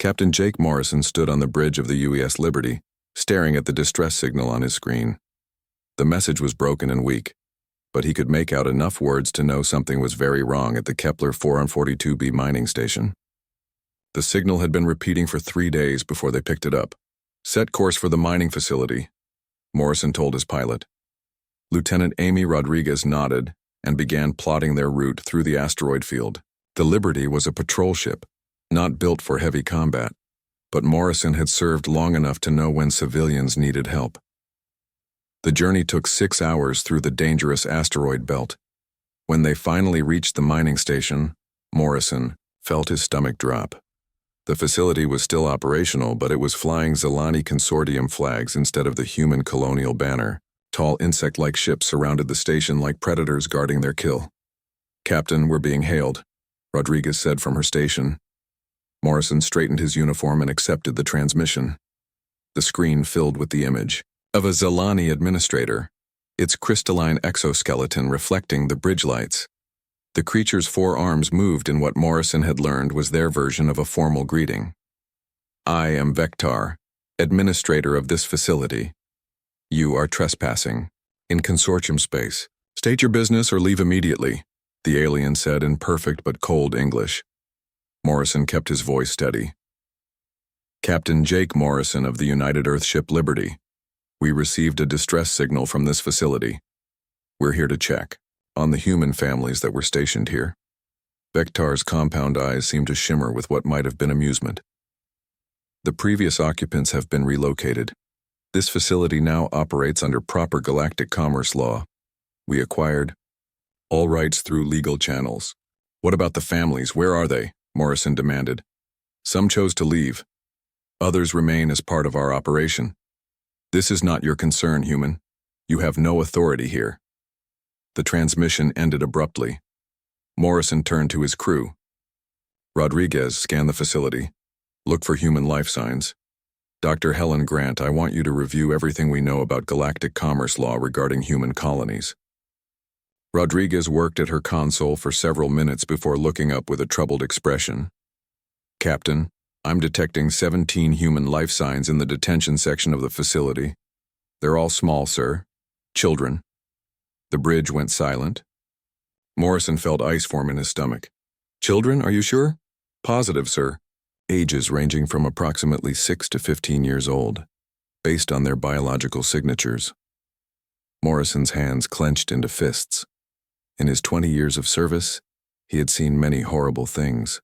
Captain Jake Morrison stood on the bridge of the UES Liberty, staring at the distress signal on his screen. The message was broken and weak, but he could make out enough words to know something was very wrong at the Kepler 442b mining station. The signal had been repeating for 3 days before they picked it up. "Set course for the mining facility," Morrison told his pilot. Lieutenant Amy Rodriguez nodded and began plotting their route through the asteroid field. The Liberty was a patrol ship, not built for heavy combat, but Morrison had served long enough to know when civilians needed help. The journey took 6 hours through the dangerous asteroid belt. When they finally reached the mining station, Morrison felt his stomach drop. The facility was still operational, but it was flying Zilani Consortium flags instead of the human colonial banner. Tall insect-like ships surrounded the station like predators guarding their kill. "Captain, we're being hailed," Rodriguez said from her station. Morrison straightened his uniform and accepted the transmission. The screen filled with the image of a Zilani administrator, its crystalline exoskeleton reflecting the bridge lights. The creature's 4 arms moved in what Morrison had learned was their version of a formal greeting. "I am Vectar, administrator of this facility. You are trespassing in consortium space. State your business or leave immediately," the alien said in perfect but cold English. Morrison kept his voice steady. "Captain Jake Morrison of the United Earthship Liberty. We received a distress signal from this facility. We're here to check on the human families that were stationed here." Vectar's compound eyes seemed to shimmer with what might have been amusement. "The previous occupants have been relocated. This facility now operates under proper galactic commerce law. We acquired all rights through legal channels." "What about the families? Where are they?" Morrison demanded. "Some chose to leave. Others remain as part of our operation. This is not your concern, human. You have no authority here." The transmission ended abruptly. Morrison turned to his crew. "Rodriguez, scan the facility. Look for human life signs. Dr. Helen Grant, I want you to review everything we know about galactic commerce law regarding human colonies." Rodriguez worked at her console for several minutes before looking up with a troubled expression. "Captain, I'm detecting 17 human life signs in the detention section of the facility. They're all small, sir. Children." The bridge went silent. Morrison felt ice form in his stomach. "Children, are you sure?" "Positive, sir. Ages ranging from approximately 6 to 15 years old, based on their biological signatures." Morrison's hands clenched into fists. In his 20 years of service, he had seen many horrible things,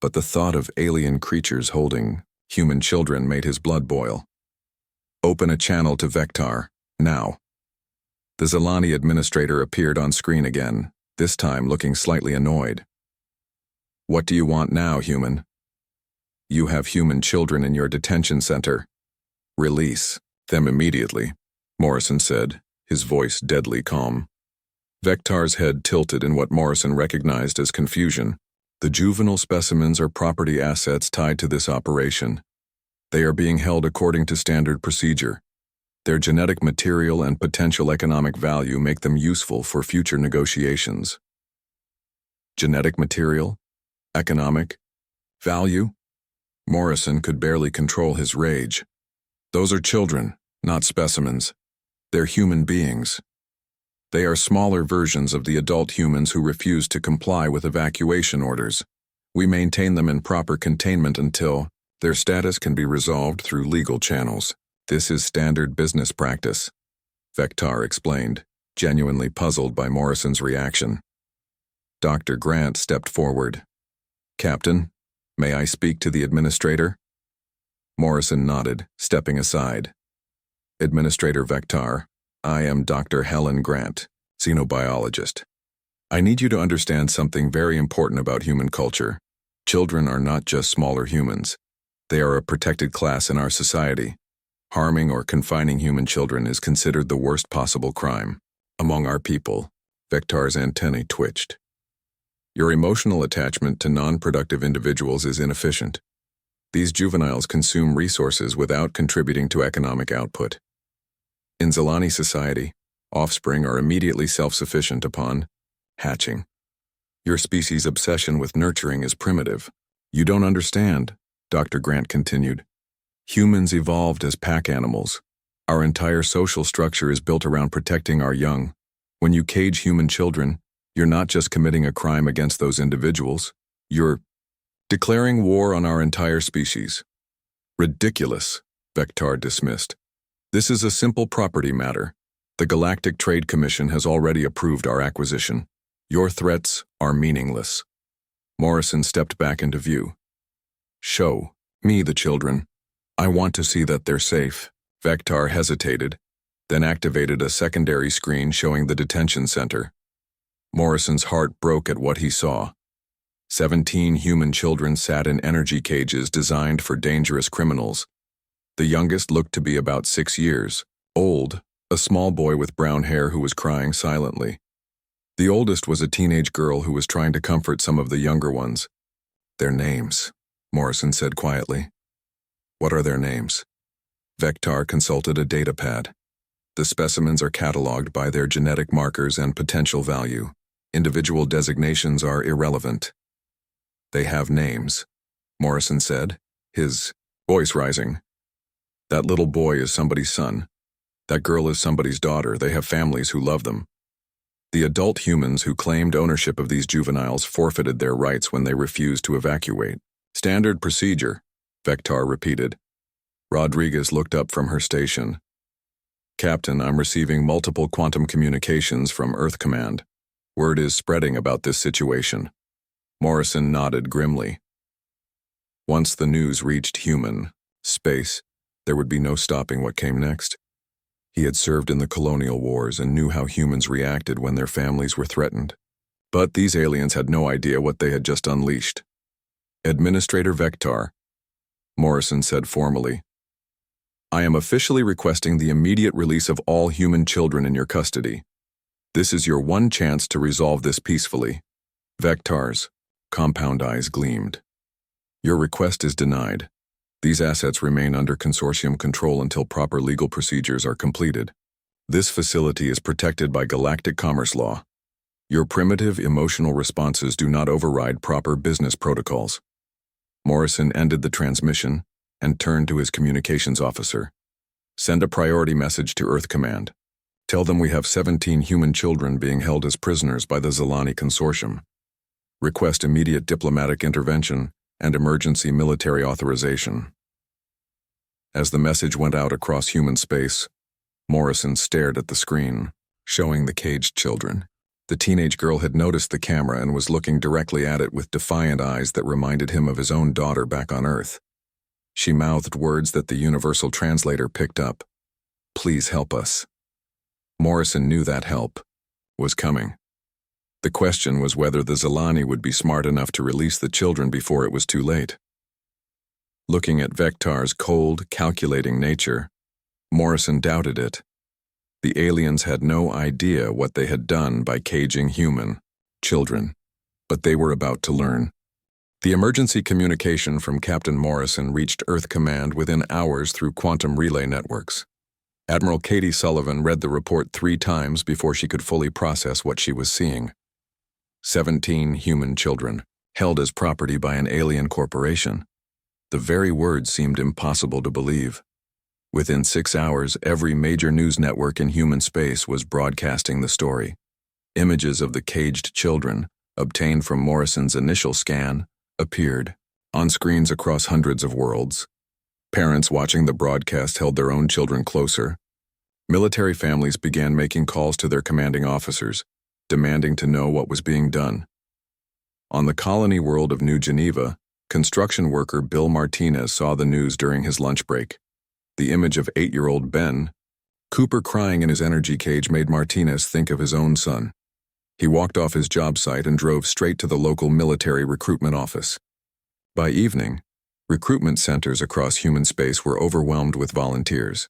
but the thought of alien creatures holding human children made his blood boil. "Open a channel to Vectar, now." The Zilani administrator appeared on screen again, this time looking slightly annoyed. "What do you want now, human?" "You have human children in your detention center. Release them immediately," Morrison said, his voice deadly calm. Vectar's head tilted in what Morrison recognized as confusion. "The juvenile specimens are property assets tied to this operation. They are being held according to standard procedure. Their genetic material and potential economic value make them useful for future negotiations." Genetic material? Economic? Value? Morrison could barely control his rage. "Those are children, not specimens. They're human beings. They are smaller versions of the adult humans who refuse to comply with evacuation orders. We maintain them in proper containment until their status can be resolved through legal channels. This is standard business practice," Vectar explained, genuinely puzzled by Morrison's reaction. Dr. Grant stepped forward. "Captain, may I speak to the administrator?" Morrison nodded, stepping aside. "Administrator Vectar, I am Dr. Helen Grant, xenobiologist. I need you to understand something very important about human culture. Children are not just smaller humans. They are a protected class in our society. Harming or confining human children is considered the worst possible crime. Among our people," Vectar's antennae twitched. "Your emotional attachment to non-productive individuals is inefficient. These juveniles consume resources without contributing to economic output. In Zilani society, offspring are immediately self-sufficient upon hatching. Your species' obsession with nurturing is primitive. You don't understand," Dr. Grant continued. Humans evolved as pack animals. Our entire social structure is built around protecting our young. When you cage human children, you're not just committing a crime against those individuals, you're declaring war on our entire species. Ridiculous, Vectar dismissed. This is a simple property matter. The Galactic Trade Commission has already approved our acquisition. Your threats are meaningless. Morrison stepped back into view. Show me the children. I want to see that they're safe. Vectar hesitated, then activated a secondary screen showing the detention center. Morrison's heart broke at what he saw. 17 human children sat in energy cages designed for dangerous criminals. The youngest looked to be about 6 years old, a small boy with brown hair who was crying silently. The oldest was a teenage girl who was trying to comfort some of the younger ones. Their names, Morrison said quietly. What are their names? Vectar consulted a datapad. The specimens are cataloged by their genetic markers and potential value. Individual designations are irrelevant. They have names, Morrison said, his voice rising. That little boy is somebody's son. That girl is somebody's daughter. They have families who love them. The adult humans who claimed ownership of these juveniles forfeited their rights when they refused to evacuate. Standard procedure, Vectar repeated. Rodriguez looked up from her station. Captain, I'm receiving multiple quantum communications from Earth Command. Word is spreading about this situation. Morrison nodded grimly. Once the news reached human space, there would be no stopping what came next. He had served in the colonial wars and knew how humans reacted when their families were threatened. But these aliens had no idea what they had just unleashed. Administrator Vectar, Morrison said formally, I am officially requesting the immediate release of all human children in your custody. This is your one chance to resolve this peacefully. Vectar's compound eyes gleamed. Your request is denied. These assets remain under consortium control until proper legal procedures are completed. This facility is protected by galactic commerce law. Your primitive emotional responses do not override proper business protocols. Morrison ended the transmission and turned to his communications officer. Send a priority message to Earth Command. Tell them we have 17 human children being held as prisoners by the Zilani Consortium. Request immediate diplomatic intervention and emergency military authorization. As the message went out across human space, Morrison stared at the screen, showing the caged children. The teenage girl had noticed the camera and was looking directly at it with defiant eyes that reminded him of his own daughter back on Earth. She mouthed words that the universal translator picked up. Please help us. Morrison knew that help was coming. The question was whether the Zilani would be smart enough to release the children before it was too late. Looking at Vectar's cold, calculating nature, Morrison doubted it. The aliens had no idea what they had done by caging human children, but they were about to learn. The emergency communication from Captain Morrison reached Earth Command within hours through quantum relay networks. Admiral Katie Sullivan read the report 3 times before she could fully process what she was seeing. 17 human children, held as property by an alien corporation. The very words seemed impossible to believe. Within 6 hours, every major news network in human space was broadcasting the story. Images of the caged children, obtained from Morrison's initial scan, appeared on screens across hundreds of worlds. Parents watching the broadcast held their own children closer. Military families began making calls to their commanding officers, demanding to know what was being done. On the colony world of New Geneva, construction worker Bill Martinez saw the news during his lunch break. The image of 8-year-old Ben Cooper crying in his energy cage made Martinez think of his own son. He walked off his job site and drove straight to the local military recruitment office. By evening, recruitment centers across human space were overwhelmed with volunteers.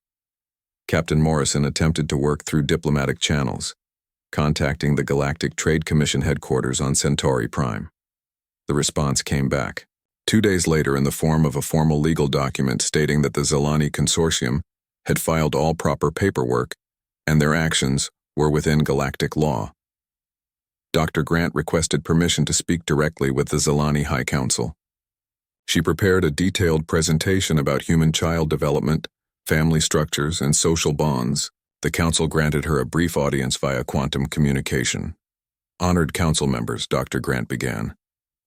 Captain Morrison attempted to work through diplomatic channels, contacting the Galactic Trade Commission headquarters on Centauri Prime. The response came back 2 days later in the form of a formal legal document stating that the Zilani Consortium had filed all proper paperwork and their actions were within galactic law. Dr. Grant requested permission to speak directly with the Zilani High Council. She prepared a detailed presentation about human child development, family structures, and social bonds. The council granted her a brief audience via quantum communication. Honored council members, Dr. Grant began.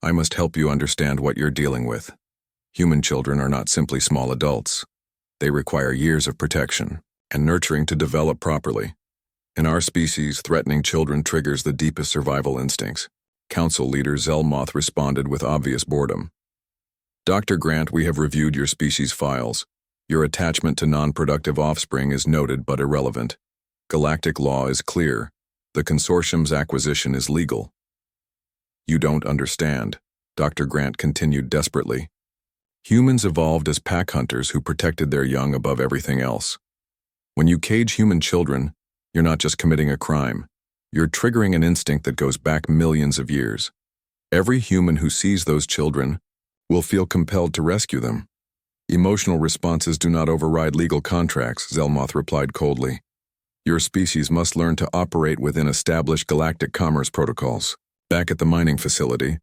I must help you understand what you're dealing with. Human children are not simply small adults. They require years of protection and nurturing to develop properly. In our species, threatening children triggers the deepest survival instincts. Council leader Zelmoth responded with obvious boredom. Dr. Grant, we have reviewed your species files. Your attachment to non-productive offspring is noted but irrelevant. Galactic law is clear. The consortium's acquisition is legal. You don't understand, Dr. Grant continued desperately. Humans evolved as pack hunters who protected their young above everything else. When you cage human children, you're not just committing a crime. You're triggering an instinct that goes back millions of years. Every human who sees those children will feel compelled to rescue them. Emotional responses do not override legal contracts, Zelmoth replied coldly. Your species must learn to operate within established galactic commerce protocols. Back at the mining facility,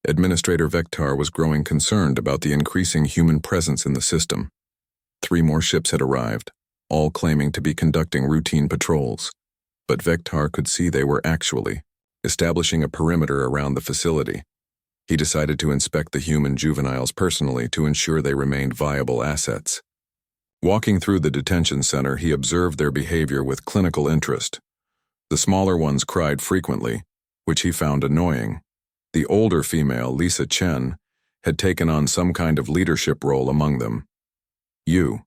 Administrator Vectar was growing concerned about the increasing human presence in the system. 3 more ships had arrived, all claiming to be conducting routine patrols. But Vectar could see they were actually establishing a perimeter around the facility. He decided to inspect the human juveniles personally to ensure they remained viable assets. Walking through the detention center, he observed their behavior with clinical interest. The smaller ones cried frequently, which he found annoying. The older female, Lisa Chen, had taken on some kind of leadership role among them. You,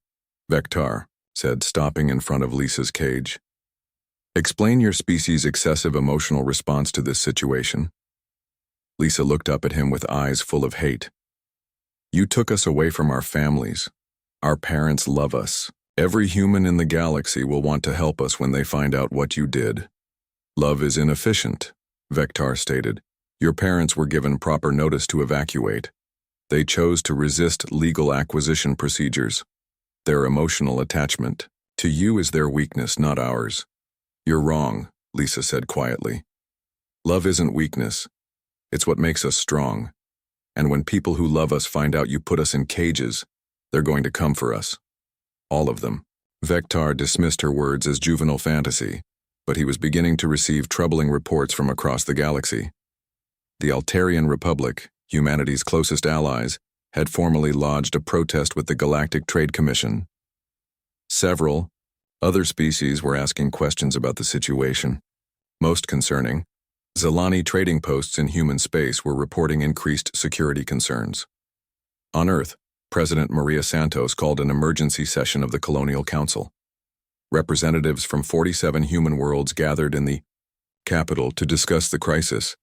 Vectar said, stopping in front of Lisa's cage. Explain your species' excessive emotional response to this situation. Lisa looked up at him with eyes full of hate. You took us away from our families. Our parents love us. Every human in the galaxy will want to help us when they find out what you did. Love is inefficient, Vectar stated. Your parents were given proper notice to evacuate. They chose to resist legal acquisition procedures. Their emotional attachment to you is their weakness, not ours. You're wrong, Lisa said quietly. Love isn't weakness. It's what makes us strong. And when people who love us find out you put us in cages, they're going to come for us. All of them. Vectar dismissed her words as juvenile fantasy, but he was beginning to receive troubling reports from across the galaxy. The Altarian Republic, humanity's closest allies, had formally lodged a protest with the Galactic Trade Commission. Several other species were asking questions about the situation. Most concerning, Zelani trading posts in human space were reporting increased security concerns. On Earth, President Maria Santos called an emergency session of the Colonial Council. Representatives from 47 human worlds gathered in the capital to discuss the crisis.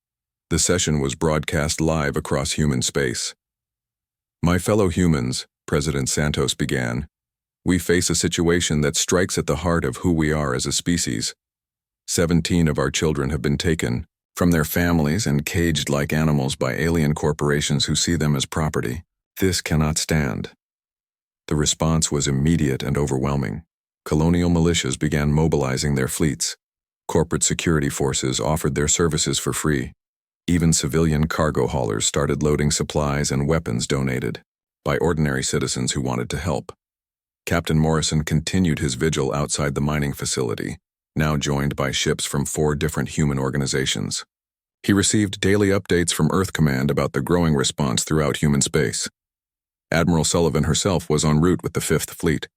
The session was broadcast live across human space. My fellow humans, President Santos began, we face a situation that strikes at the heart of who we are as a species. 17 of our children have been taken from their families and caged like animals by alien corporations who see them as property. This cannot stand. The response was immediate and overwhelming. Colonial militias began mobilizing their fleets. Corporate security forces offered their services for free. Even civilian cargo haulers started loading supplies and weapons donated by ordinary citizens who wanted to help. Captain Morrison continued his vigil outside the mining facility, now joined by ships from 4 different human organizations. He received daily updates from Earth Command about the growing response throughout human space. Admiral Sullivan herself was en route with the 5th Fleet,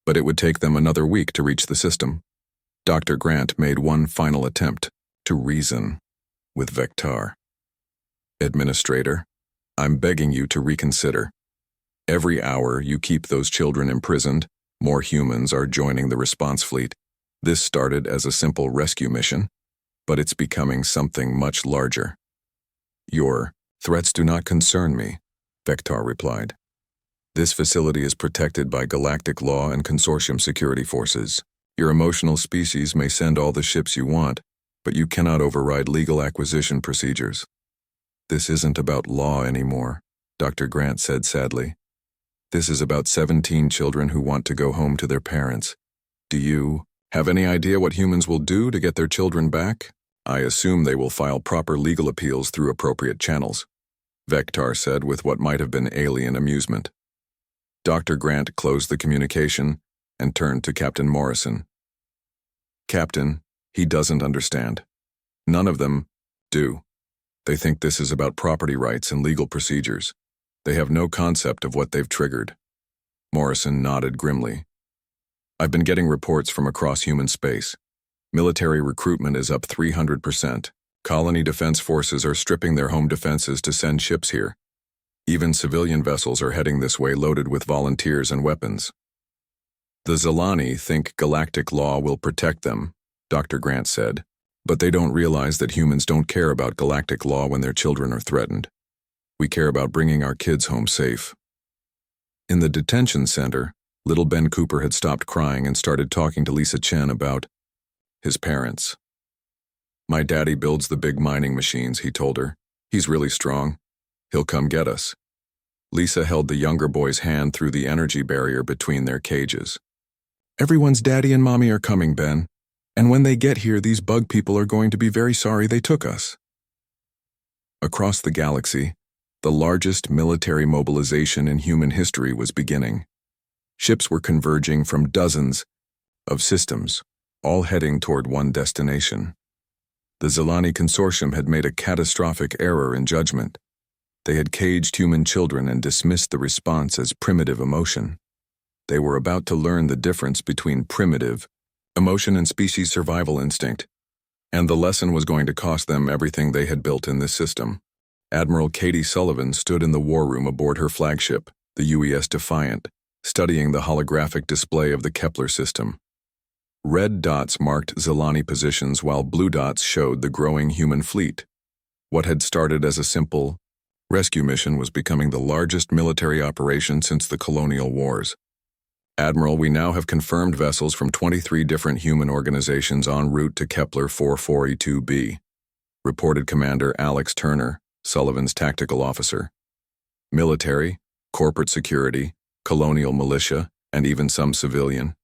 but it would take them another week to reach the system. Dr. Grant made one final attempt to reason with Vectar. Administrator, I'm begging you to reconsider. Every hour you keep those children imprisoned, more humans are joining the response fleet. This started as a simple rescue mission, but it's becoming something much larger. Your threats do not concern me, Vectar replied. This facility is protected by galactic law and consortium security forces. Your emotional species may send all the ships you want, but you cannot override legal acquisition procedures. This isn't about law anymore, Dr. Grant said sadly. This is about 17 children who want to go home to their parents. Do you have any idea what humans will do to get their children back? I assume they will file proper legal appeals through appropriate channels. Vectar said with what might have been alien amusement. Dr. Grant closed the communication and turned to Captain Morrison. Captain, he doesn't understand. None of them do. They think this is about property rights and legal procedures. They have no concept of what they've triggered. Morrison nodded grimly. I've been getting reports from across human space. Military recruitment is up 300%. Colony defense forces are stripping their home defenses to send ships here. Even civilian vessels are heading this way loaded with volunteers and weapons. The Zilani think galactic law will protect them, Dr. Grant said, but they don't realize that humans don't care about galactic law when their children are threatened. We care about bringing our kids home safe. In the detention center, little Ben Cooper had stopped crying and started talking to Lisa Chen about his parents. My daddy builds the big mining machines, he told her. He's really strong. He'll come get us. Lisa held the younger boy's hand through the energy barrier between their cages. Everyone's daddy and mommy are coming, Ben. And when they get here, these bug people are going to be very sorry they took us. Across the galaxy, the largest military mobilization in human history was beginning. Ships were converging from dozens of systems, all heading toward one destination. The Zilani Consortium had made a catastrophic error in judgment. They had caged human children and dismissed the response as primitive emotion. They were about to learn the difference between primitive emotion and species survival instinct, and the lesson was going to cost them everything they had built in this system. Admiral Katie Sullivan stood in the war room aboard her flagship, the UES Defiant, studying the holographic display of the Kepler system. Red dots marked Zilani positions while blue dots showed the growing human fleet. What had started as a simple rescue mission was becoming the largest military operation since the colonial wars. Admiral, we now have confirmed vessels from 23 different human organizations en route to Kepler 44E2b, reported Commander Alex Turner, Sullivan's tactical officer. Military, corporate security, colonial militia, and even some civilian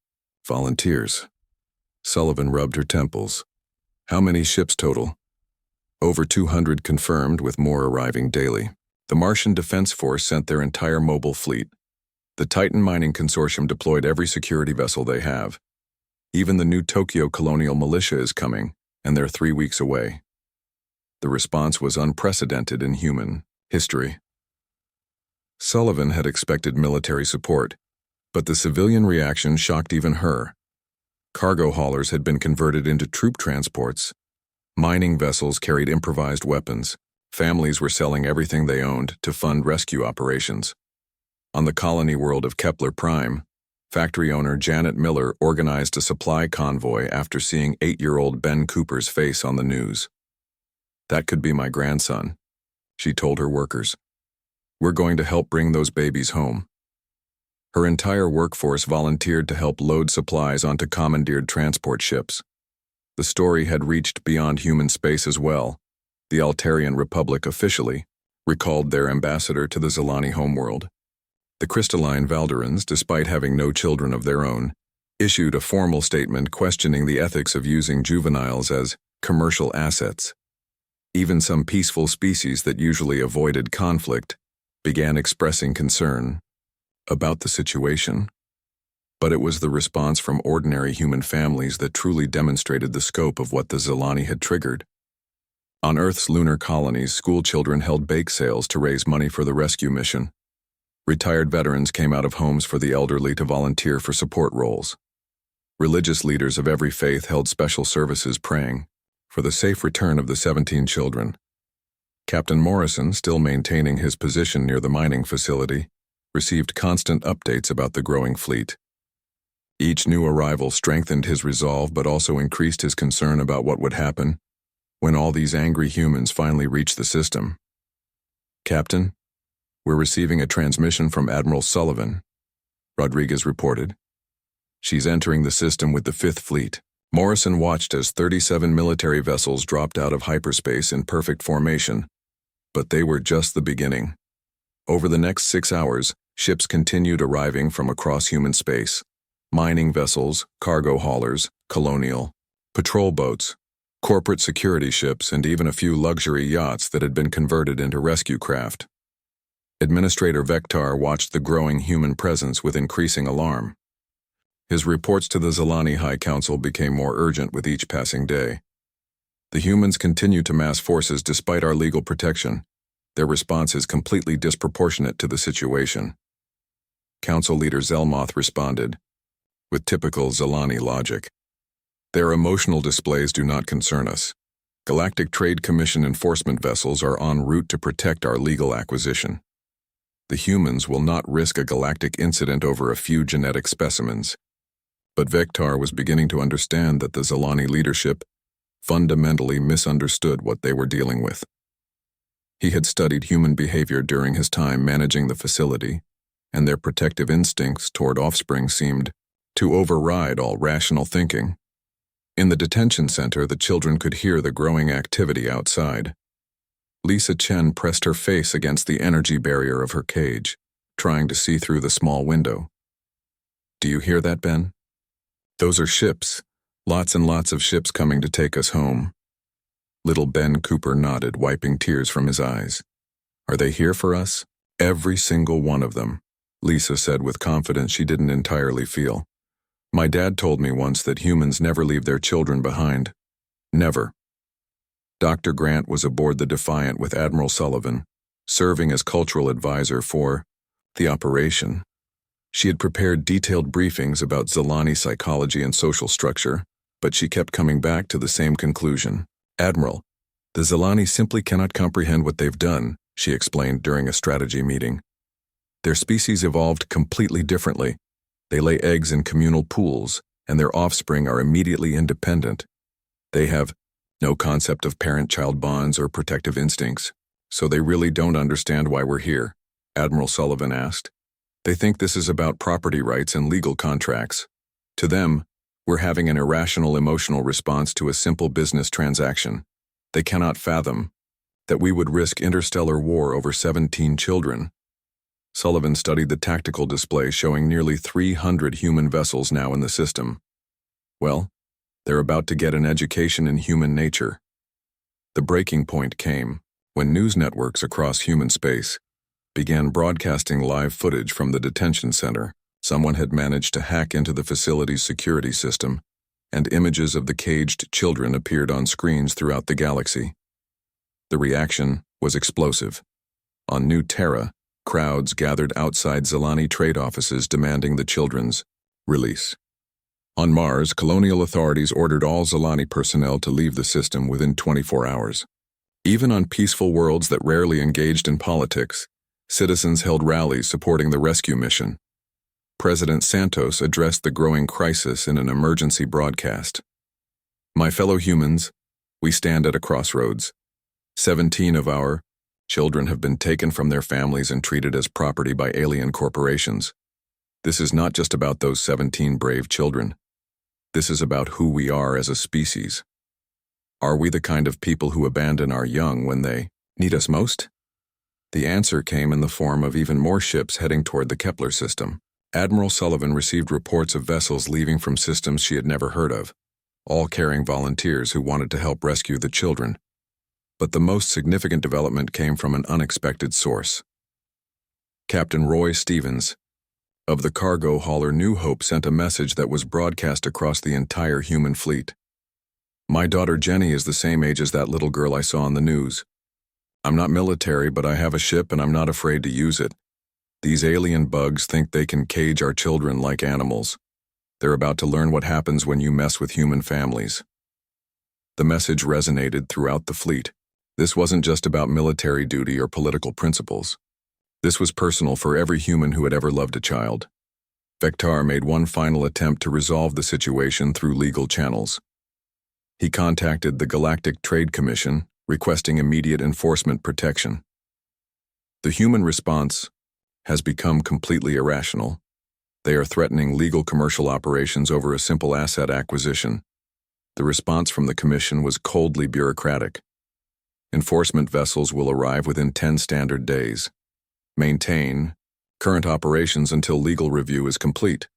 volunteers. Sullivan rubbed her temples. How many ships total? Over 200 confirmed, with more arriving daily. The Martian Defense Force sent their entire mobile fleet. The Titan Mining Consortium deployed every security vessel they have. Even the new Tokyo Colonial Militia is coming, and they're 3 weeks away. The response was unprecedented in human history. Sullivan had expected military support, but the civilian reaction shocked even her. Cargo haulers had been converted into troop transports. Mining vessels carried improvised weapons. Families were selling everything they owned to fund rescue operations. On the colony world of Kepler Prime, factory owner Janet Miller organized a supply convoy after seeing 8-year-old Ben Cooper's face on the news. That could be my grandson, she told her workers. We're going to help bring those babies home. Her entire workforce volunteered to help load supplies onto commandeered transport ships. The story had reached beyond human space as well. The Altarian Republic officially recalled their ambassador to the Zilani homeworld. The crystalline Valderans, despite having no children of their own, issued a formal statement questioning the ethics of using juveniles as commercial assets. Even some peaceful species that usually avoided conflict began expressing concern about the situation. But it was the response from ordinary human families that truly demonstrated the scope of what the Zilani had triggered. On Earth's lunar colonies, school children held bake sales to raise money for the rescue mission. Retired veterans came out of homes for the elderly to volunteer for support roles. Religious leaders of every faith held special services praying for the safe return of the 17 children. Captain Morrison, still maintaining his position near the mining facility, received constant updates about the growing fleet. Each new arrival strengthened his resolve but also increased his concern about what would happen when all these angry humans finally reached the system. Captain, we're receiving a transmission from Admiral Sullivan, Rodriguez reported. She's entering the system with the 5th Fleet. Morrison watched as 37 military vessels dropped out of hyperspace in perfect formation, but they were just the beginning. Over the next 6 hours, ships continued arriving from across human space. Mining vessels, cargo haulers, colonial, patrol boats, corporate security ships, and even a few luxury yachts that had been converted into rescue craft. Administrator Vectar watched the growing human presence with increasing alarm. His reports to the Zilani High Council became more urgent with each passing day. The humans continue to mass forces despite our legal protection. Their response is completely disproportionate to the situation. Council leader Zelmoth responded, with typical Zilani logic. Their emotional displays do not concern us. Galactic Trade Commission enforcement vessels are en route to protect our legal acquisition. The humans will not risk a galactic incident over a few genetic specimens. But Vectar was beginning to understand that the Zilani leadership fundamentally misunderstood what they were dealing with. He had studied human behavior during his time managing the facility, and their protective instincts toward offspring seemed to override all rational thinking. In the detention center, the children could hear the growing activity outside. Lisa Chen pressed her face against the energy barrier of her cage, trying to see through the small window. "Do you hear that, Ben? Those are ships, lots and lots of ships coming to take us home." Little Ben Cooper nodded, wiping tears from his eyes. "Are they here for us?" "Every single one of them," Lisa said with confidence she didn't entirely feel. "My dad told me once that humans never leave their children behind. Never." Dr. Grant was aboard the Defiant with Admiral Sullivan, serving as cultural advisor for the operation. She had prepared detailed briefings about Zilani psychology and social structure, but she kept coming back to the same conclusion. "Admiral, the Zilani simply cannot comprehend what they've done," she explained during a strategy meeting. "Their species evolved completely differently. They lay eggs in communal pools, and their offspring are immediately independent. They have no concept of parent-child bonds or protective instincts, so they really don't understand why we're here," Admiral Sullivan asked. "They think this is about property rights and legal contracts. To them, we're having an irrational emotional response to a simple business transaction. They cannot fathom that we would risk interstellar war over 17 children." Sullivan studied the tactical display showing nearly 300 human vessels now in the system. "Well, they're about to get an education in human nature." The breaking point came when news networks across human space began broadcasting live footage from the detention center. Someone had managed to hack into the facility's security system, and images of the caged children appeared on screens throughout the galaxy. The reaction was explosive. On New Terra, crowds gathered outside Zilani trade offices demanding the children's release. On Mars, colonial authorities ordered all Zilani personnel to leave the system within 24 hours. Even on peaceful worlds that rarely engaged in politics, citizens held rallies supporting the rescue mission. President Santos addressed the growing crisis in an emergency broadcast. "My fellow humans, we stand at a crossroads. 17 of our children have been taken from their families and treated as property by alien corporations. This is not just about those 17 brave children. This is about who we are as a species. Are we the kind of people who abandon our young when they need us most?" The answer came in the form of even more ships heading toward the Kepler system. Admiral Sullivan received reports of vessels leaving from systems she had never heard of, all carrying volunteers who wanted to help rescue the children. But the most significant development came from an unexpected source. Captain Roy Stevens of the cargo hauler New Hope sent a message that was broadcast across the entire human fleet. "My daughter Jenny is the same age as that little girl I saw on the news. I'm not military, but I have a ship and I'm not afraid to use it. These alien bugs think they can cage our children like animals. They're about to learn what happens when you mess with human families." The message resonated throughout the fleet. This wasn't just about military duty or political principles. This was personal for every human who had ever loved a child. Vectar made one final attempt to resolve the situation through legal channels. He contacted the Galactic Trade Commission, requesting immediate enforcement protection. The human response has become completely irrational. They are threatening legal commercial operations over a simple asset acquisition. The response from the Commission was coldly bureaucratic. Enforcement vessels will arrive within 10 standard days. Maintain current operations until legal review is complete.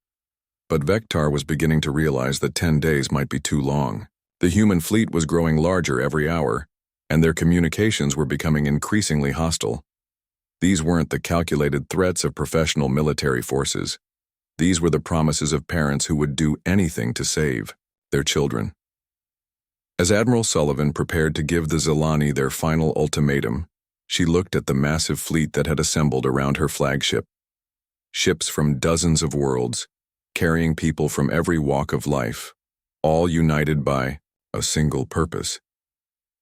But Vectar was beginning to realize that 10 days might be too long. The human fleet was growing larger every hour, and their communications were becoming increasingly hostile. These weren't the calculated threats of professional military forces. These were the promises of parents who would do anything to save their children. As Admiral Sullivan prepared to give the Zilani their final ultimatum, she looked at the massive fleet that had assembled around her flagship. Ships from dozens of worlds, carrying people from every walk of life, all united by a single purpose.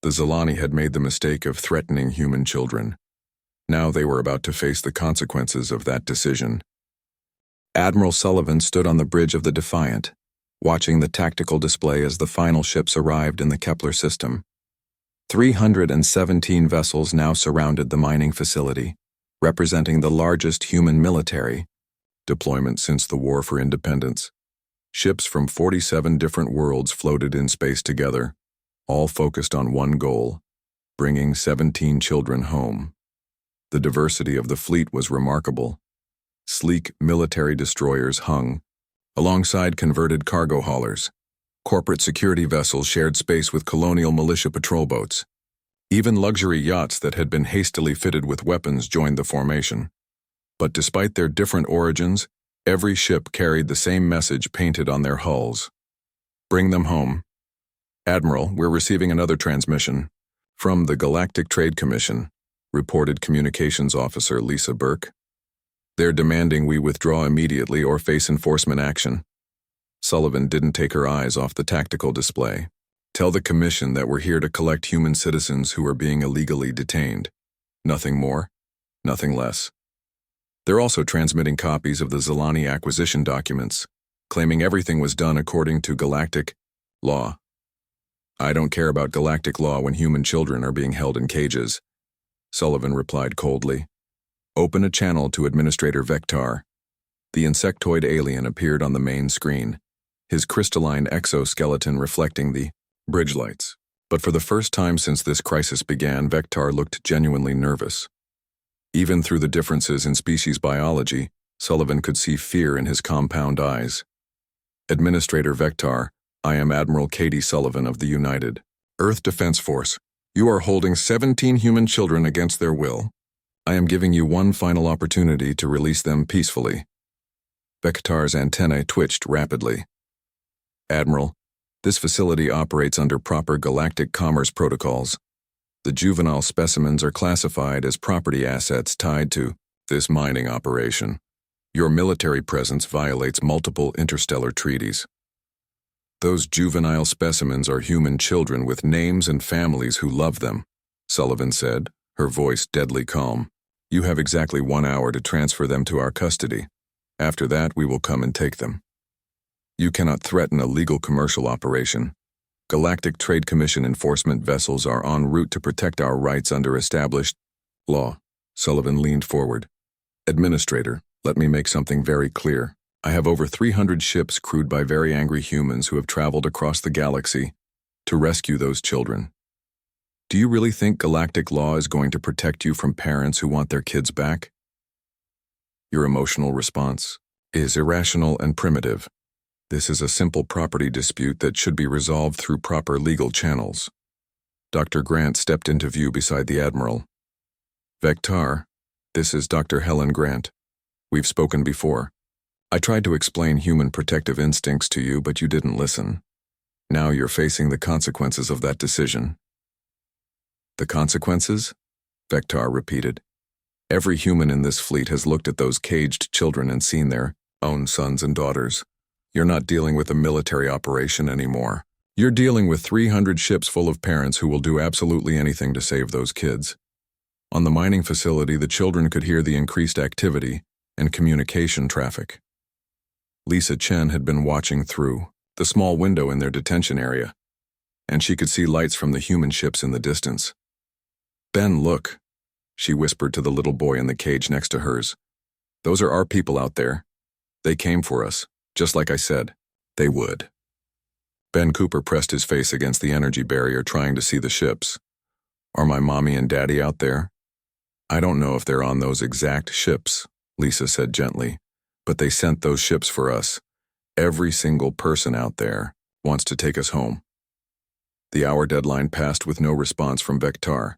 The Zilani had made the mistake of threatening human children. Now they were about to face the consequences of that decision. Admiral Sullivan stood on the bridge of the Defiant, watching the tactical display as the final ships arrived in the Kepler system. 317 vessels now surrounded the mining facility, representing the largest human military deployment since the War for Independence. Ships from 47 different worlds floated in space together, all focused on one goal: bringing 17 children home. The diversity of the fleet was remarkable. Sleek military destroyers hung alongside converted cargo haulers. Corporate security vessels shared space with colonial militia patrol boats. Even luxury yachts that had been hastily fitted with weapons joined the formation. But despite their different origins, every ship carried the same message painted on their hulls: bring them home. Admiral, we're receiving another transmission from the Galactic Trade Commission, reported Communications Officer Lisa Burke. They're demanding we withdraw immediately or face enforcement action. Sullivan didn't take her eyes off the tactical display. Tell the Commission that we're here to collect human citizens who are being illegally detained. Nothing more, nothing less. They're also transmitting copies of the Zilani acquisition documents, claiming everything was done according to galactic law. I don't care about galactic law when human children are being held in cages, Sullivan replied coldly. Open a channel to Administrator Vectar. The insectoid alien appeared on the main screen, his crystalline exoskeleton reflecting the bridge lights. But for the first time since this crisis began, Vectar looked genuinely nervous. Even through the differences in species biology, Sullivan could see fear in his compound eyes. Administrator Vectar, I am Admiral Katie Sullivan of the United Earth Defense Force. You are holding 17 human children against their will. I am giving you one final opportunity to release them peacefully. Vectar's antennae twitched rapidly. Admiral, this facility operates under proper galactic commerce protocols. The juvenile specimens are classified as property assets tied to this mining operation. Your military presence violates multiple interstellar treaties. Those juvenile specimens are human children with names and families who love them, Sullivan said, her voice deadly calm. You have exactly 1 hour to transfer them to our custody. After that, we will come and take them. You cannot threaten a legal commercial operation. Galactic Trade Commission enforcement vessels are en route to protect our rights under established law. Sullivan leaned forward. Administrator, let me make something very clear. I have over 300 ships crewed by very angry humans who have traveled across the galaxy to rescue those children. Do you really think galactic law is going to protect you from parents who want their kids back? Your emotional response is irrational and primitive. This is a simple property dispute that should be resolved through proper legal channels. Dr. Grant stepped into view beside the Admiral. Vectar, this is Dr. Helen Grant. We've spoken before. I tried to explain human protective instincts to you, but you didn't listen. Now you're facing the consequences of that decision. The consequences? Vectar repeated. Every human in this fleet has looked at those caged children and seen their own sons and daughters. You're not dealing with a military operation anymore. You're dealing with 300 ships full of parents who will do absolutely anything to save those kids. On the mining facility, the children could hear the increased activity and communication traffic. Lisa Chen had been watching through the small window in their detention area, and she could see lights from the human ships in the distance. Ben, look, she whispered to the little boy in the cage next to hers. Those are our people out there. They came for us, just like I said they would. Ben Cooper pressed his face against the energy barrier, trying to see the ships. Are my mommy and daddy out there? I don't know if they're on those exact ships, Lisa said gently, but they sent those ships for us. Every single person out there wants to take us home. The hour deadline passed with no response from Vectar.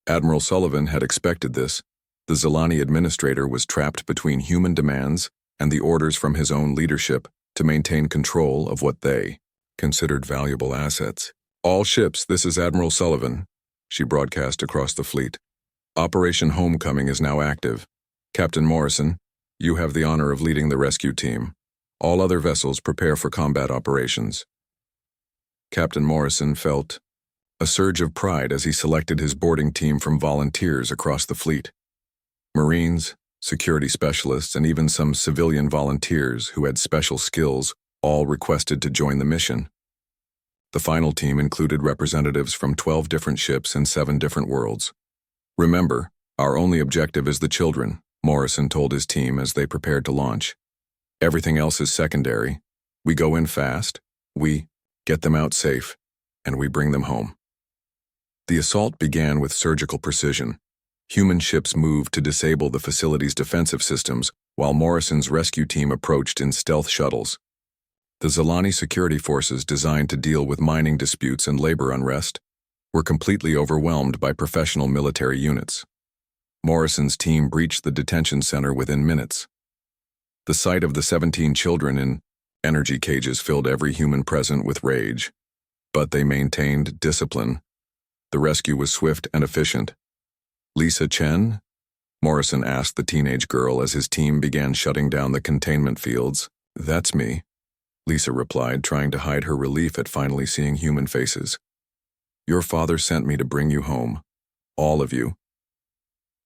Admiral Sullivan had expected this. The Zilani administrator was trapped between human demands and the orders from his own leadership to maintain control of what they considered valuable assets. "All ships, this is Admiral Sullivan," she broadcast across the fleet. "Operation Homecoming is now active. Captain Morrison, you have the honor of leading the rescue team. All other vessels prepare for combat operations." Captain Morrison felt a surge of pride as he selected his boarding team from volunteers across the fleet. Marines, security specialists, and even some civilian volunteers who had special skills all requested to join the mission. The final team included representatives from 12 different ships and 7 different worlds. "Remember, our only objective is the children," Morrison told his team as they prepared to launch. "Everything else is secondary. We go in fast, we get them out safe, and we bring them home." The assault began with surgical precision. Human ships moved to disable the facility's defensive systems, while Morrison's rescue team approached in stealth shuttles. The Zilani security forces designed to deal with mining disputes and labor unrest were completely overwhelmed by professional military units. Morrison's team breached the detention center within minutes. The sight of the 17 children in energy cages filled every human present with rage. But they maintained discipline. The rescue was swift and efficient. "Lisa Chen?" Morrison asked the teenage girl as his team began shutting down the containment fields. "That's me," Lisa replied, trying to hide her relief at finally seeing human faces. "Your father sent me to bring you home. All of you."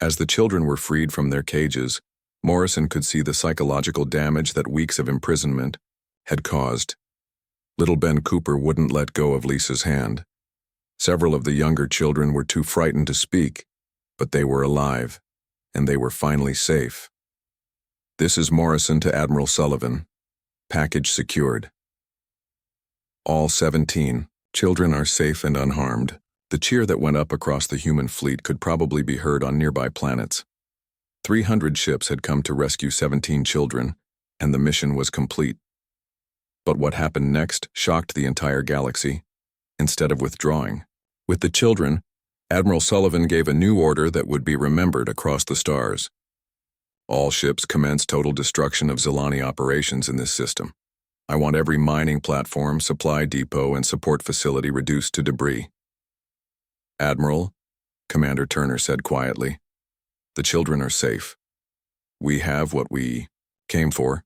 As the children were freed from their cages, Morrison could see the psychological damage that weeks of imprisonment had caused. Little Ben Cooper wouldn't let go of Lisa's hand. Several of the younger children were too frightened to speak, but they were alive, and they were finally safe. "This is Morrison to Admiral Sullivan. Package secured. All 17 children are safe and unharmed." The cheer that went up across the human fleet could probably be heard on nearby planets. 300 ships had come to rescue 17 children, and the mission was complete. But what happened next shocked the entire galaxy. Instead of withdrawing with the children, Admiral Sullivan gave a new order that would be remembered across the stars. "All ships commence total destruction of Zilani operations in this system. I want every mining platform, supply depot, and support facility reduced to debris." "Admiral," Commander Turner said quietly, "the children are safe. We have what we came for."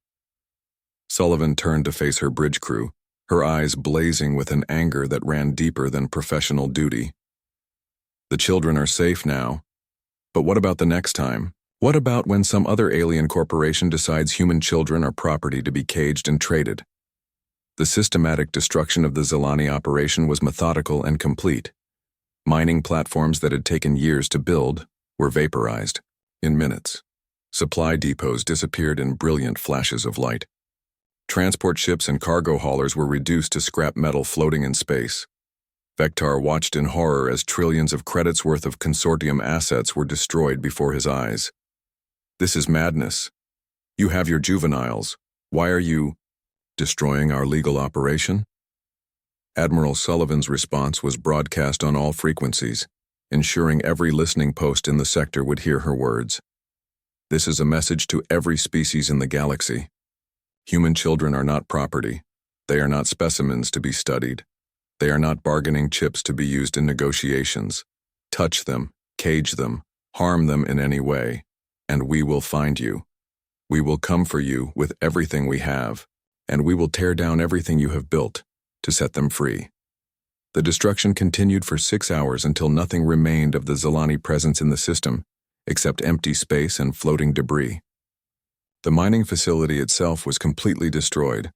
Sullivan turned to face her bridge crew, her eyes blazing with an anger that ran deeper than professional duty. "The children are safe now. But what about the next time? What about when some other alien corporation decides human children are property to be caged and traded?" The systematic destruction of the Zilani operation was methodical and complete. Mining platforms that had taken years to build were vaporized in minutes. Supply depots disappeared in brilliant flashes of light. Transport ships and cargo haulers were reduced to scrap metal floating in space. Vectar watched in horror as trillions of credits worth of consortium assets were destroyed before his eyes. "This is madness. You have your juveniles. Why are you destroying our legal operation?" Admiral Sullivan's response was broadcast on all frequencies, ensuring every listening post in the sector would hear her words. "This is a message to every species in the galaxy. Human children are not property. They are not specimens to be studied. They are not bargaining chips to be used in negotiations. Touch them, cage them, harm them in any way, and we will find you. We will come for you with everything we have, and we will tear down everything you have built to set them free." The destruction continued for 6 hours until nothing remained of the Zilani presence in the system, except empty space and floating debris. The mining facility itself was completely destroyed,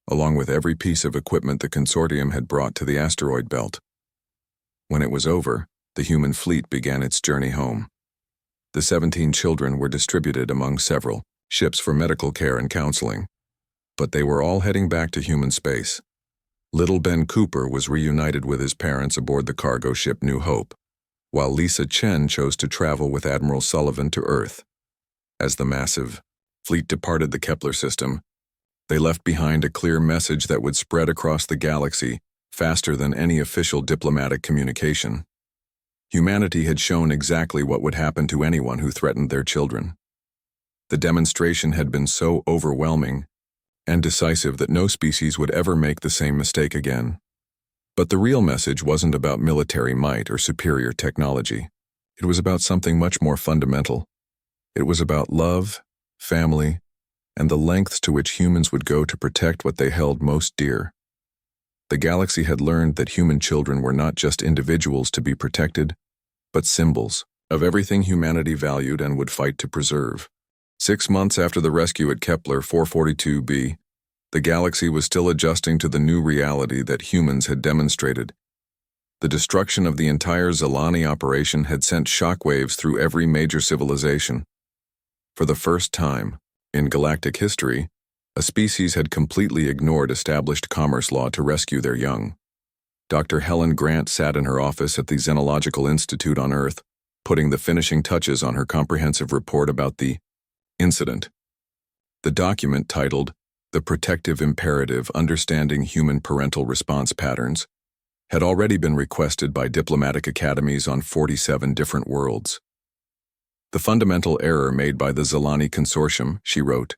along with every piece of equipment the consortium had brought to the asteroid belt. When it was over, the human fleet began its journey home. The 17 children were distributed among several ships for medical care and counseling, but they were all heading back to human space. Little Ben Cooper was reunited with his parents aboard the cargo ship New Hope, while Lisa Chen chose to travel with Admiral Sullivan to Earth. As the massive fleet departed the Kepler system, they left behind a clear message that would spread across the galaxy faster than any official diplomatic communication. Humanity had shown exactly what would happen to anyone who threatened their children. The demonstration had been so overwhelming and decisive that no species would ever make the same mistake again. But the real message wasn't about military might or superior technology. It was about something much more fundamental. It was about love, family, and the lengths to which humans would go to protect what they held most dear. The galaxy had learned that human children were not just individuals to be protected, but symbols of everything humanity valued and would fight to preserve. 6 months after the rescue at Kepler 442b, the galaxy was still adjusting to the new reality that humans had demonstrated. The destruction of the entire Zilani operation had sent shockwaves through every major civilization. For the first time in galactic history, a species had completely ignored established commerce law to rescue their young. Dr. Helen Grant sat in her office at the Xenological Institute on Earth, putting the finishing touches on her comprehensive report about the incident. The document, titled The Protective Imperative: Understanding Human Parental Response Patterns, had already been requested by diplomatic academies on 47 different worlds. The fundamental error made by the Zilani Consortium, she wrote,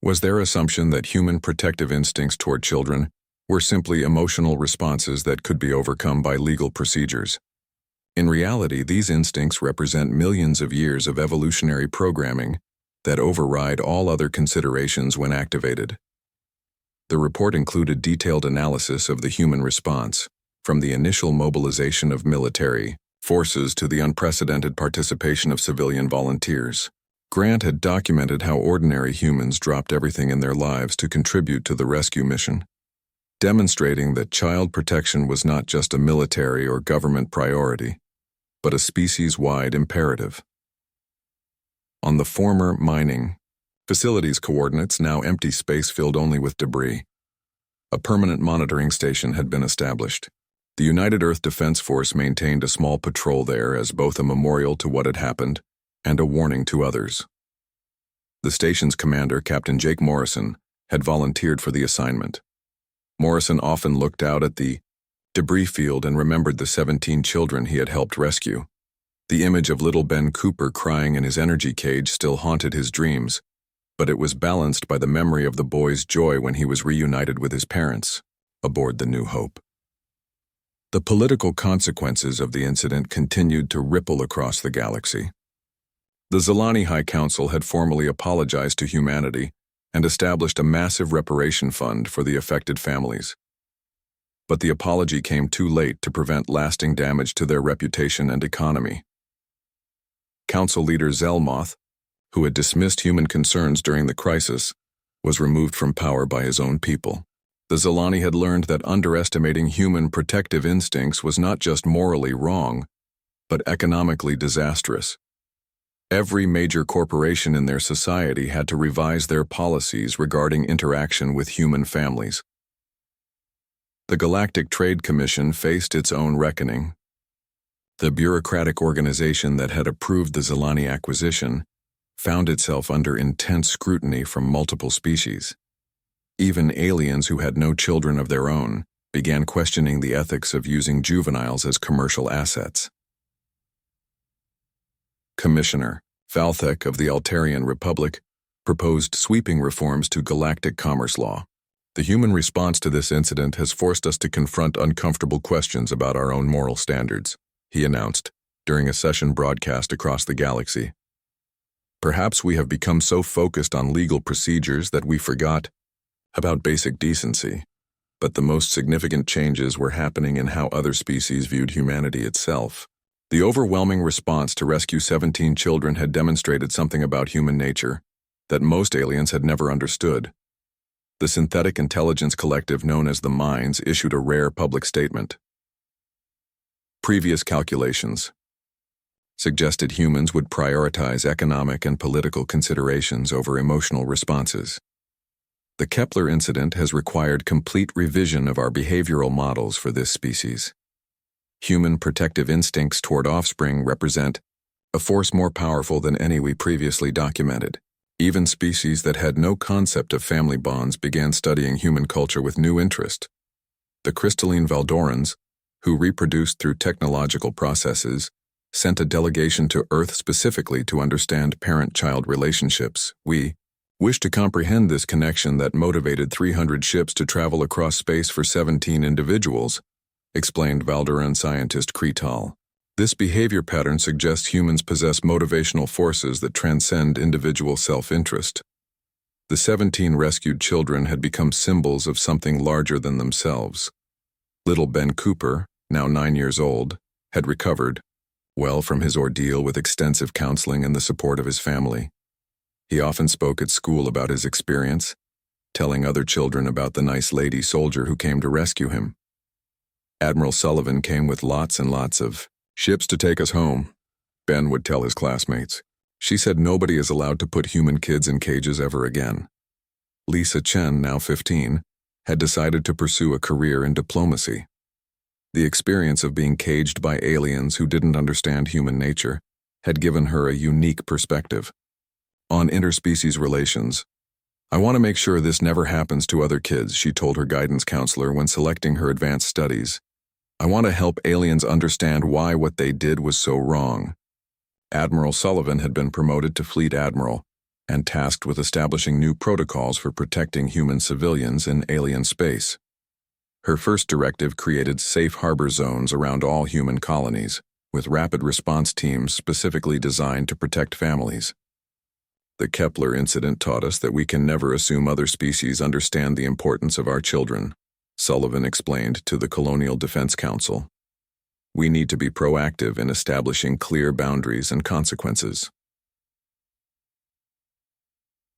was their assumption that human protective instincts toward children were simply emotional responses that could be overcome by legal procedures. In reality, these instincts represent millions of years of evolutionary programming that override all other considerations when activated. The report included detailed analysis of the human response, from the initial mobilization of military forces to the unprecedented participation of civilian volunteers. Grant had documented how ordinary humans dropped everything in their lives to contribute to the rescue mission, demonstrating that child protection was not just a military or government priority, but a species-wide imperative. On the former mining facility's coordinates, now empty space filled only with debris, a permanent monitoring station had been established. The United Earth Defense Force maintained a small patrol there as both a memorial to what had happened and a warning to others. The station's commander, Captain Jake Morrison, had volunteered for the assignment. Morrison often looked out at the debris field and remembered the 17 children he had helped rescue. The image of little Ben Cooper crying in his energy cage still haunted his dreams, but it was balanced by the memory of the boy's joy when he was reunited with his parents aboard the New Hope. The political consequences of the incident continued to ripple across the galaxy. The Zilani High Council had formally apologized to humanity and established a massive reparation fund for the affected families. But the apology came too late to prevent lasting damage to their reputation and economy. Council leader Zelmoth, who had dismissed human concerns during the crisis, was removed from power by his own people. The Zilani had learned that underestimating human protective instincts was not just morally wrong, but economically disastrous. Every major corporation in their society had to revise their policies regarding interaction with human families. The Galactic Trade Commission faced its own reckoning. The bureaucratic organization that had approved the Zilani acquisition found itself under intense scrutiny from multiple species. Even aliens who had no children of their own began questioning the ethics of using juveniles as commercial assets. Commissioner Falthek of the Altarian Republic proposed sweeping reforms to galactic commerce law. The human response to this incident has forced us to confront uncomfortable questions about our own moral standards, he announced during a session broadcast across the galaxy. Perhaps we have become so focused on legal procedures that we forgot about basic decency, but the most significant changes were happening in how other species viewed humanity itself. The overwhelming response to rescue 17 children had demonstrated something about human nature that most aliens had never understood. The synthetic intelligence collective known as the Minds issued a rare public statement. Previous calculations suggested humans would prioritize economic and political considerations over emotional responses. The Kepler incident has required complete revision of our behavioral models for this species. Human protective instincts toward offspring represent a force more powerful than any we previously documented. Even species that had no concept of family bonds began studying human culture with new interest. The crystalline Valdorans, who reproduced through technological processes, sent a delegation to Earth specifically to understand parent-child relationships. We wish to comprehend this connection that motivated 300 ships to travel across space for 17 individuals, explained Valdoran scientist Kretal. This behavior pattern suggests humans possess motivational forces that transcend individual self-interest. The 17 rescued children had become symbols of something larger than themselves. Little Ben Cooper, now 9 years old, had recovered well from his ordeal with extensive counseling and the support of his family. He often spoke at school about his experience, telling other children about the nice lady soldier who came to rescue him. Admiral Sullivan came with lots and lots of ships to take us home, Ben would tell his classmates. She said nobody is allowed to put human kids in cages ever again. Lisa Chen, now 15, had decided to pursue a career in diplomacy. The experience of being caged by aliens who didn't understand human nature had given her a unique perspective. On interspecies relations, "I want to make sure this never happens to other kids," she told her guidance counselor when selecting her advanced studies. "I want to help aliens understand why what they did was so wrong." Admiral Sullivan had been promoted to Fleet Admiral and tasked with establishing new protocols for protecting human civilians in alien space. Her first directive created safe harbor zones around all human colonies, with rapid response teams specifically designed to protect families. The Kepler incident taught us that we can never assume other species understand the importance of our children, Sullivan explained to the Colonial Defense Council. We need to be proactive in establishing clear boundaries and consequences.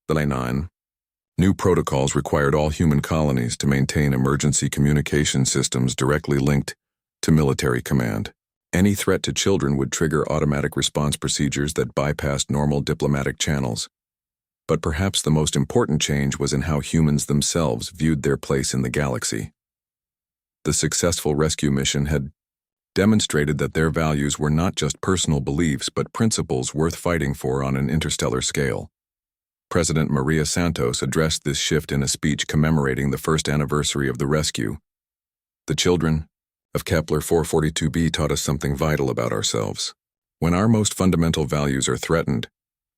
9. New protocols required all human colonies to maintain emergency communication systems directly linked to military command. Any threat to children would trigger automatic response procedures that bypassed normal diplomatic channels. But perhaps the most important change was in how humans themselves viewed their place in the galaxy. The successful rescue mission had demonstrated that their values were not just personal beliefs but principles worth fighting for on an interstellar scale. President Maria Santos addressed this shift in a speech commemorating the first anniversary of the rescue. The children of Kepler 442b taught us something vital about ourselves. When our most fundamental values are threatened,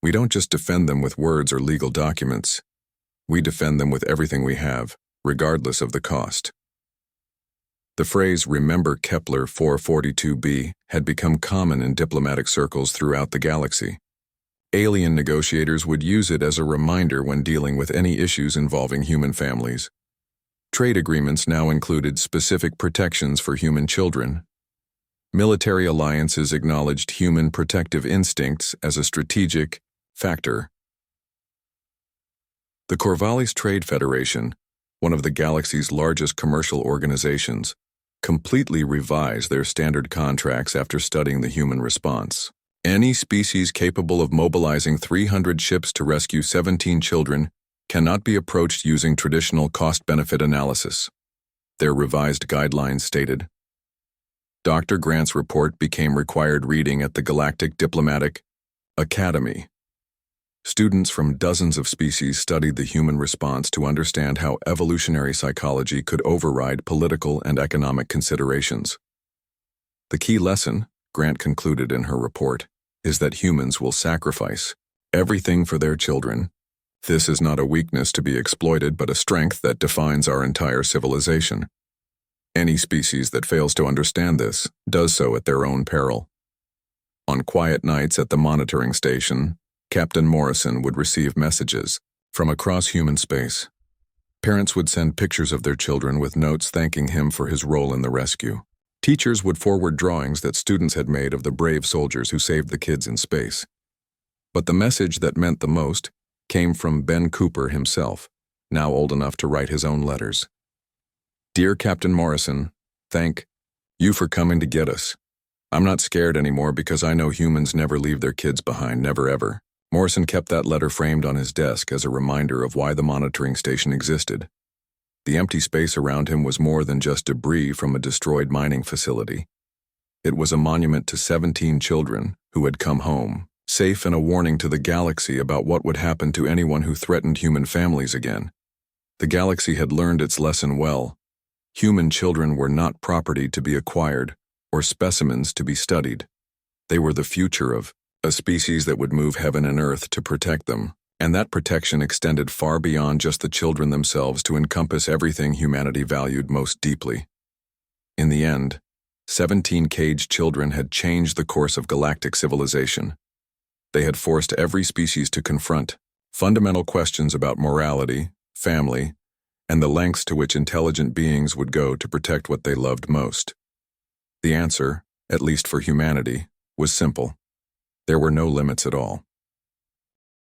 we don't just defend them with words or legal documents. We defend them with everything we have, regardless of the cost. The phrase "Remember Kepler 442b" had become common in diplomatic circles throughout the galaxy. Alien negotiators would use it as a reminder when dealing with any issues involving human families. Trade agreements now included specific protections for human children. Military alliances acknowledged human protective instincts as a strategic factor. The Corvallis Trade Federation, one of the galaxy's largest commercial organizations, completely revised their standard contracts after studying the human response. Any species capable of mobilizing 300 ships to rescue 17 children cannot be approached using traditional cost-benefit analysis. Their revised guidelines stated. Dr. Grant's report became required reading at the Galactic Diplomatic Academy. Students from dozens of species studied the human response to understand how evolutionary psychology could override political and economic considerations. The key lesson, Grant concluded in her report, is that humans will sacrifice everything for their children. This is not a weakness to be exploited, but a strength that defines our entire civilization. Any species that fails to understand this does so at their own peril. On quiet nights at the monitoring station, Captain Morrison would receive messages from across human space. Parents would send pictures of their children with notes thanking him for his role in the rescue. Teachers would forward drawings that students had made of the brave soldiers who saved the kids in space. But the message that meant the most came from Ben Cooper himself, now old enough to write his own letters. Dear Captain Morrison, thank you for coming to get us. I'm not scared anymore because I know humans never leave their kids behind, never ever. Morrison kept that letter framed on his desk as a reminder of why the monitoring station existed. The empty space around him was more than just debris from a destroyed mining facility. It was a monument to 17 children who had come home, safe, and a warning to the galaxy about what would happen to anyone who threatened human families again. The galaxy had learned its lesson well. Human children were not property to be acquired or specimens to be studied. They were the future of a species that would move heaven and earth to protect them, and that protection extended far beyond just the children themselves to encompass everything humanity valued most deeply. In the end, 17 caged children had changed the course of galactic civilization. They had forced every species to confront fundamental questions about morality, family, and the lengths to which intelligent beings would go to protect what they loved most. The answer, at least for humanity, was simple. There were no limits at all.